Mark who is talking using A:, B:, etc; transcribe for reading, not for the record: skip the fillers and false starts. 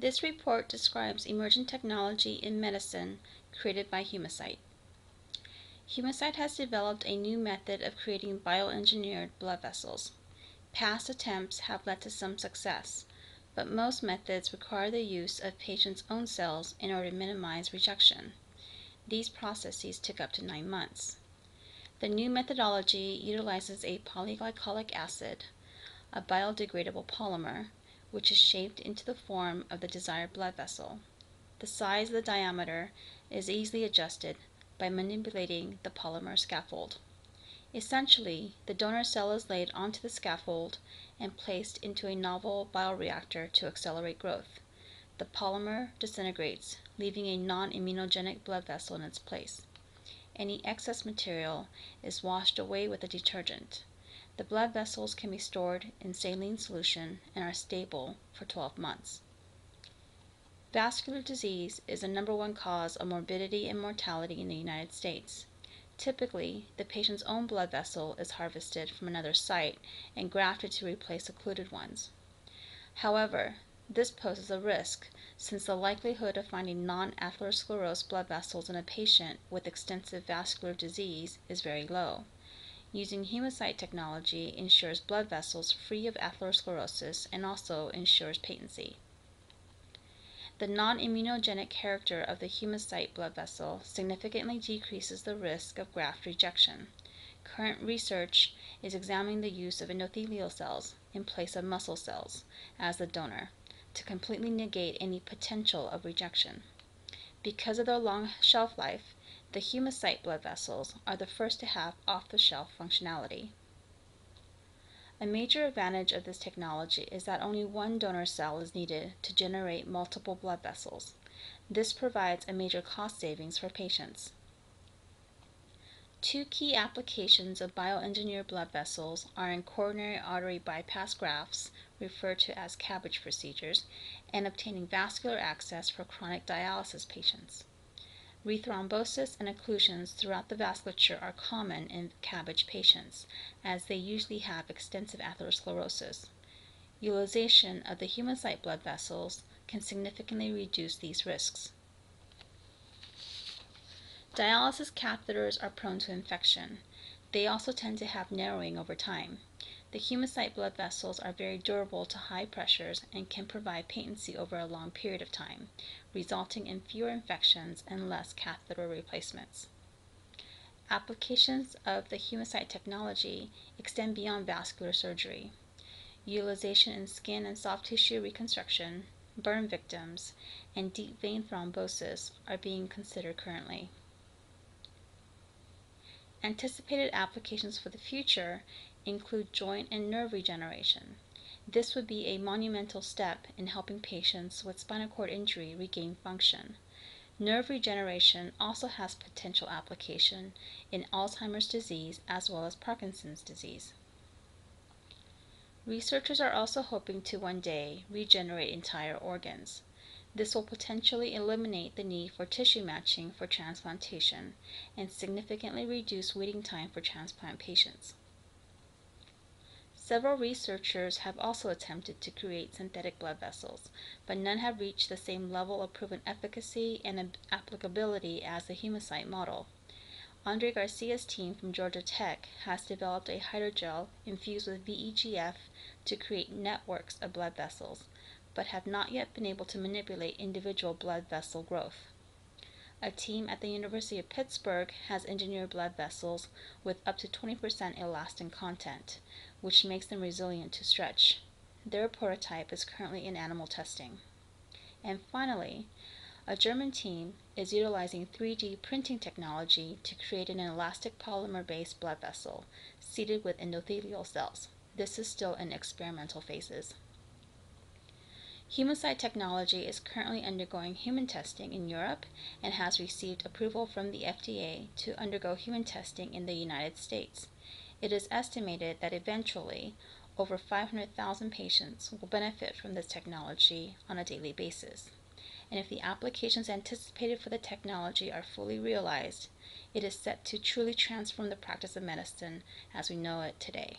A: This report describes emergent technology in medicine created by Humacyte. Humacyte has developed a new method of creating bioengineered blood vessels. Past attempts have led to some success, but most methods require the use of patients' own cells in order to minimize rejection. These processes took up to 9 months. The new methodology utilizes a polyglycolic acid, a biodegradable polymer, which is shaped into the form of the desired blood vessel. The size of the diameter is easily adjusted by manipulating the polymer scaffold. Essentially, the donor cell is laid onto the scaffold and placed into a novel bioreactor to accelerate growth. The polymer disintegrates, leaving a non-immunogenic blood vessel in its place. Any excess material is washed away with a detergent. The blood vessels can be stored in saline solution and are stable for 12 months. Vascular disease is the #1 cause of morbidity and mortality in the United States. Typically, the patient's own blood vessel is harvested from another site and grafted to replace occluded ones. However, this poses a risk since the likelihood of finding non-atherosclerosed blood vessels in a patient with extensive vascular disease is very low. Using Humacyte technology ensures blood vessels free of atherosclerosis and also ensures patency. The non-immunogenic character of the Humacyte blood vessel significantly decreases the risk of graft rejection. Current research is examining the use of endothelial cells in place of muscle cells as the donor to completely negate any potential of rejection. Because of their long shelf life, the Humacyte blood vessels are the first to have off-the-shelf functionality. A major advantage of this technology is that only one donor cell is needed to generate multiple blood vessels. This provides a major cost savings for patients. Two key applications of bioengineered blood vessels are in coronary artery bypass grafts, referred to as CABG procedures, and obtaining vascular access for chronic dialysis patients. Rethrombosis and occlusions throughout the vasculature are common in CABG patients, as they usually have extensive atherosclerosis. Utilization of the Humacyte blood vessels can significantly reduce these risks. Dialysis catheters are prone to infection. They also tend to have narrowing over time. The Humacyte blood vessels are very durable to high pressures and can provide patency over a long period of time, resulting in fewer infections and less catheter replacements. Applications of the Humacyte technology extend beyond vascular surgery. Utilization in skin and soft tissue reconstruction, burn victims, and deep vein thrombosis are being considered currently. Anticipated applications for the future include joint and nerve regeneration. This would be a monumental step in helping patients with spinal cord injury regain function. Nerve regeneration also has potential application in Alzheimer's disease as well as Parkinson's disease. Researchers are also hoping to one day regenerate entire organs. This will potentially eliminate the need for tissue matching for transplantation and significantly reduce waiting time for transplant patients. Several researchers have also attempted to create synthetic blood vessels, but none have reached the same level of proven efficacy and applicability as the Humacyte model. Andre Garcia's team from Georgia Tech has developed a hydrogel infused with VEGF to create networks of blood vessels, but have not yet been able to manipulate individual blood vessel growth. A team at the University of Pittsburgh has engineered blood vessels with up to 20% elastin content, which makes them resilient to stretch. Their prototype is currently in animal testing. And finally, a German team is utilizing 3D printing technology to create an elastic polymer-based blood vessel seeded with endothelial cells. This is still in experimental phases. Humacyte technology is currently undergoing human testing in Europe and has received approval from the FDA to undergo human testing in the United States. It is estimated that eventually over 500,000 patients will benefit from this technology on a daily basis. And if the applications anticipated for the technology are fully realized, it is set to truly transform the practice of medicine as we know it today.